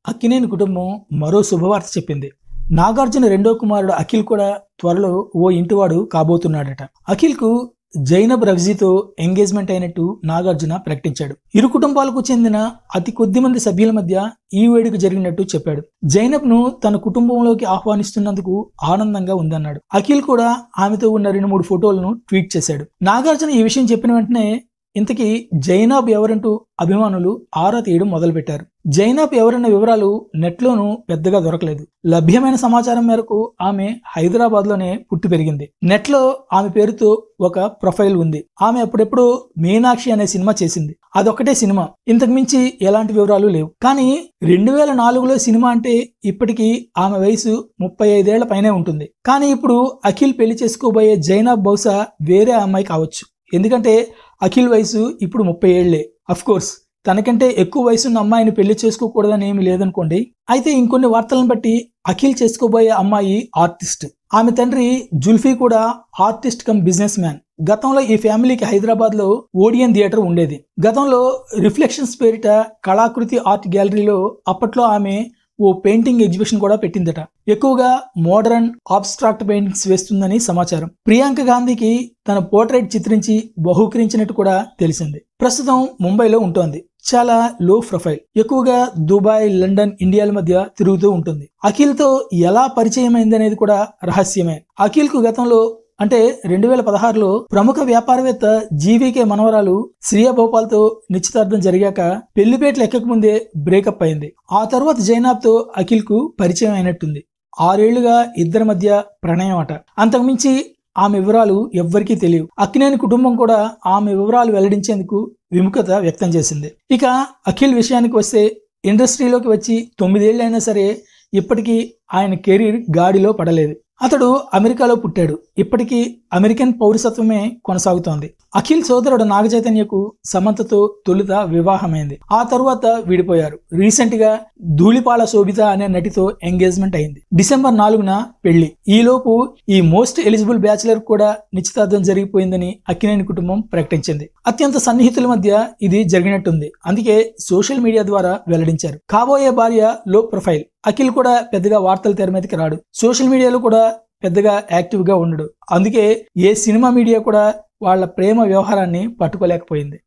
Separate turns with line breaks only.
అక్కినేని కుటుంబం మరో శుభవార్త చెప్పింది. నాగార్జున రెండో కుమారుడు అఖిల్ కూడా త్వరలో ఓ ఇంటివాడు కాబోతున్నాడట. అఖిల్కు జైనబ్ రఫ్జీతో ఎంగేజ్మెంట్ అయినట్టు నాగార్జున ప్రకటించాడు. ఇరు కుటుంబాలకు చెందిన అతి కొద్ది మంది సభ్యుల మధ్య ఈ వేడుక జరిగినట్టు చెప్పాడు. జైనబ్ ను తన కుటుంబంలోకి ఆహ్వానిస్తున్నందుకు ఆనందంగా ఉందన్నాడు. అఖిల్ కూడా ఆమెతో ఉన్న 2-3 ఫోటోలను ట్వీట్ చేశాడు. నాగార్జున ఈ విషయం చెప్పిన వెంటనే ఇంతకీ జైనబ్ ఎవరంటూ అభిమానులు ఆరా తీయడం మొదలుపెట్టారు. జైనబ్ ఎవరన్న వివరాలు నెట్లోనూ పెద్దగా దొరకలేదు. లభ్యమైన సమాచారం మేరకు ఆమె హైదరాబాద్ లోనే పుట్టి పెరిగింది. నెట్లో ఆమె పేరుతో ఒక ప్రొఫైల్ ఉంది. ఆమె అప్పుడెప్పుడు మీనాక్షి అనే సినిమా చేసింది. అదొక్కటే సినిమా, ఇంతకు మించి ఎలాంటి వివరాలు లేవు. కానీ 2004లో సినిమా అంటే ఇప్పటికీ ఆమె వయసు 35 ఏళ్ల పైనే ఉంటుంది. కానీ ఇప్పుడు అఖిల్ పెళ్లి చేసుకోబోయే జైనబ్ బహుశా వేరే అమ్మాయి కావచ్చు. ఎందుకంటే అఖిల్ వయసు ఇప్పుడు 30 ఏళ్లే. అఫ్ కోర్స్ తనకంటే ఎక్కువ వయసున్న అమ్మాయిని పెళ్లి చేసుకోకూడదని ఏమి లేదనుకోండి. అయితే ఇంకొన్ని వార్తలను బట్టి అఖిల్ చేసుకోబోయే అమ్మాయి ఆర్టిస్ట్. ఆమె తండ్రి జుల్ఫీ కూడా ఆర్టిస్ట్ కమ్ బిజినెస్ మ్యాన్. గతంలో ఈ ఫ్యామిలీకి హైదరాబాద్ లో ఓడియన్ థియేటర్ ఉండేది. గతంలో రిఫ్లెక్షన్స్ పేరిట కళాకృతి ఆర్ట్ గ్యాలరీలో అప్పట్లో ఆమె ఓ పెయింటింగ్ ఎగ్జిబిషన్ కూడా పెట్టిందట. ఎక్కువగా మోడర్న్ ఆబ్స్ట్రాక్ట్ పెయింటింగ్స్ వేస్తుందని సమాచారం. ప్రియాంక గాంధీకి తన పోర్ట్రైట్ చిత్రించి బహూకరించినట్టు కూడా తెలిసింది. ప్రస్తుతం ముంబైలో ఉంటోంది. చాలా లో ప్రొఫైల్. ఎక్కువగా దుబాయ్, లండన్, ఇండియాల మధ్య తిరుగుతూ ఉంటుంది. అఖిల్ తో ఎలా పరిచయం అయింది అనేది కూడా రహస్యమే. అఖిల్ కు గతంలో అంటే 2016లో ప్రముఖ వ్యాపారవేత్త జీవీకే మనవరాలు శ్రియా భోపాల్తో నిశ్చితార్థం జరిగాక పెళ్లిపేటలు ఎక్కకముందే బ్రేకప్ అయింది. ఆ తర్వాత జైనబ్ తో అఖిల్ కు పరిచయం అయినట్టుంది. 6 ఏళ్లుగా ఇద్దరి మధ్య ప్రణయం అట. అంతకుమించి ఆమె వివరాలు ఎవ్వరికీ తెలియవు. అక్కినేని కుటుంబం కూడా ఆమె వివరాలు వెల్లడించేందుకు విముఖత వ్యక్తం చేసింది. ఇక అఖిల్ విషయానికి వస్తే ఇండస్ట్రీలోకి వచ్చి 9 ఏళ్లైనా సరే ఇప్పటికీ ఆయన కెరీర్ గాడిలో పడలేదు. అతడు అమెరికాలో పుట్టాడు. ఇప్పటికీ అమెరికన్ పౌరసత్వమే కొనసాగుతోంది. అఖిల్ సోదరుడు నాగచైతన్యకు సమంతతో తొలుత వివాహమైంది. ఆ తరువాత విడిపోయారు. రీసెంట్ గా ధూళిపాల శోభిత అనే నటితో ఎంగేజ్మెంట్ అయింది. డిసెంబర్ 4న పెళ్లి. ఈలోపు ఈ మోస్ట్ ఎలిజిబుల్ బ్యాచిలర్ కూడా నిశ్చితార్థం జరిగిపోయిందని అక్కినేని కుటుంబం ప్రకటించింది. అత్యంత సన్నిహితుల మధ్య ఇది జరిగినట్టుంది. అందుకే సోషల్ మీడియా ద్వారా వెల్లడించారు. కాబోయే భార్య లో ప్రొఫైల్. అఖిల్ కూడా పెద్దగా వార్తల తెర మీదకి రాడు. సోషల్ మీడియాలో కూడా పెద్దగా యాక్టివ్ గా ఉండడు. అందుకే ఏ సినిమా మీడియా కూడా వాళ్ళ ప్రేమ వ్యవహారాన్ని పట్టుకోలేకపోయింది.